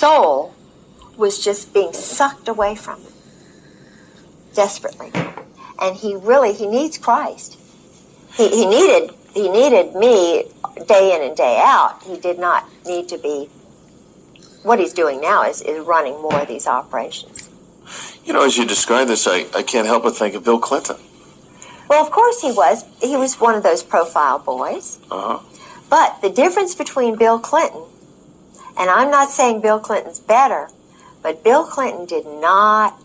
soul was just being sucked away from him desperately. And he needs Christ. He needed me day in and day out. He did not need to be. What he's doing now is running more of these operations. You know, as you describe this, I can't help but think of Bill Clinton. Well, of course he was. He was one of those profile boys. Uh-huh. But the difference between Bill Clinton, and I'm not saying Bill Clinton's better, but Bill Clinton did not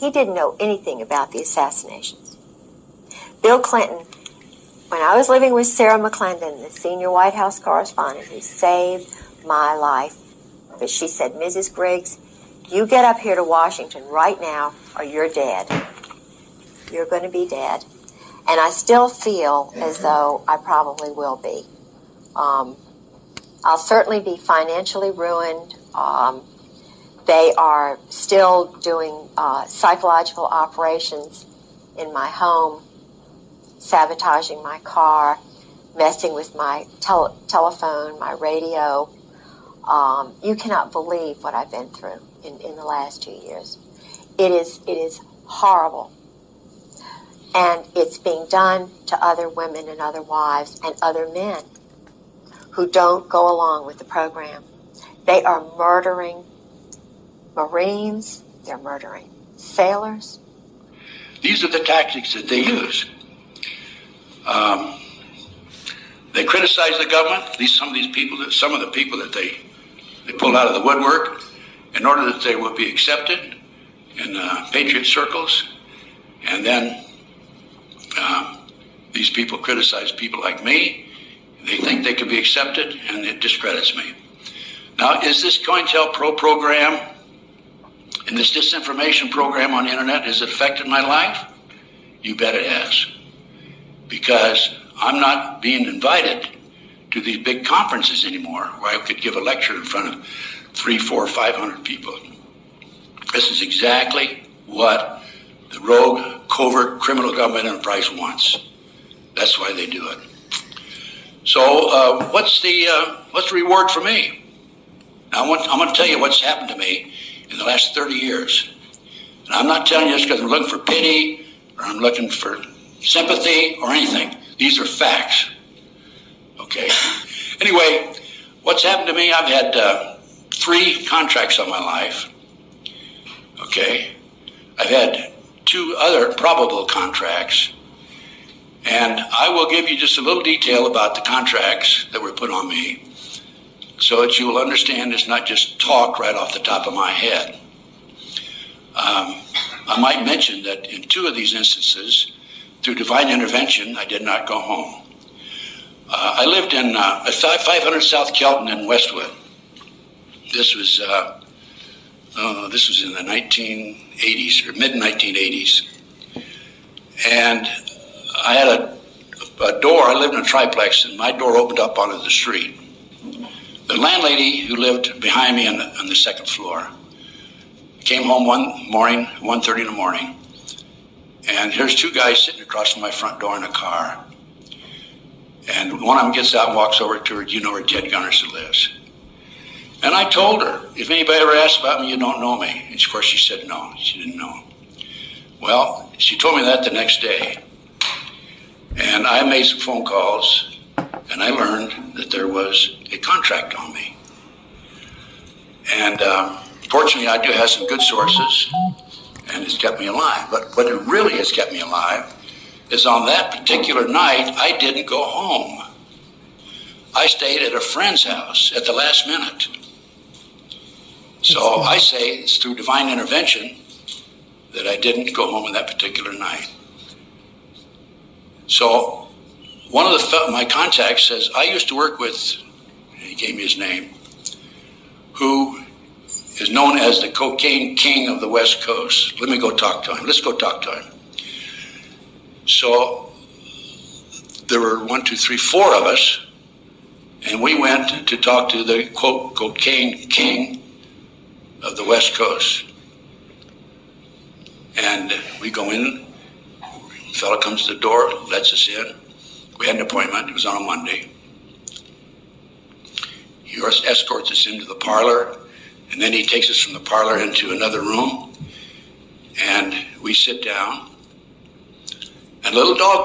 he didn't know anything about the assassinations. Bill Clinton, when I was living with Sarah McClendon, the senior White House correspondent, who saved my life, but she said, Mrs. Griggs, you get up here to Washington right now or you're dead. You're going to be dead. And I still feel as though I probably will be. I'll certainly be financially ruined. They are still doing psychological operations in my home, sabotaging my car, messing with my telephone, my radio. You cannot believe what I've been through in the last 2 years. It is horrible. And it's being done to other women and other wives and other men who don't go along with the program. They are murdering Marines. They're murdering sailors. These are the tactics that they use. They criticize the government. Some of the people that they pulled out of the woodwork in order that they would be accepted in patriot circles. And then these people criticize people like me. They think they can be accepted, and it discredits me. Now, is this COINTELPRO program and this disinformation program on the internet, has it affected my life? You bet it has. Because I'm not being invited to these big conferences anymore where I could give a lecture in front of 300, 400, 500 people. This is exactly what the rogue, covert, criminal government enterprise wants. That's why they do it. So what's the reward for me? Now, I'm going to tell you what's happened to me in the last 30 years. And I'm not telling you this because I'm looking for pity or I'm looking for sympathy or anything. These are facts. Okay. Anyway, what's happened to me, I've had 3 contracts on my life. Okay. I've had 2 other probable contracts. And I will give you just a little detail about the contracts that were put on me so that you will understand it's not just talk right off the top of my head. I might mention that in 2 of these instances, through divine intervention, I did not go home. I lived in 500 South Kelton in Westwood. This was in the 1980s or mid-1980s. And I had a door. I lived in a triplex, and my door opened up onto the street. The landlady who lived behind me on the second floor came home one morning, 1:30 in the morning, and here's 2 guys sitting across from my front door in a car. And one of them gets out and walks over to her. Do you know where Ted Gunnerson lives? And I told her, if anybody ever asks about me, you don't know me. And of course she said no, she didn't know. Well, she told me that the next day. And I made some phone calls, and I learned that there was a contract on me. And fortunately, I do have some good sources, and it's kept me alive. But what it really has kept me alive is on that particular night, I didn't go home. I stayed at a friend's house at the last minute. So I say it's through divine intervention that I didn't go home on that particular night. So one of my contacts says, I used to work with, he gave me his name, who is known as the cocaine king of the West Coast. Let me go talk to him. Let's go talk to him. So there were 4 of us, and we went to talk to the, quote, cocaine king of the West Coast. And we go in, the fellow comes to the door, lets us in. We had an appointment, it was on a Monday. He escorts us into the parlor, And then he takes us from the parlor into another room, and we sit down. And little dog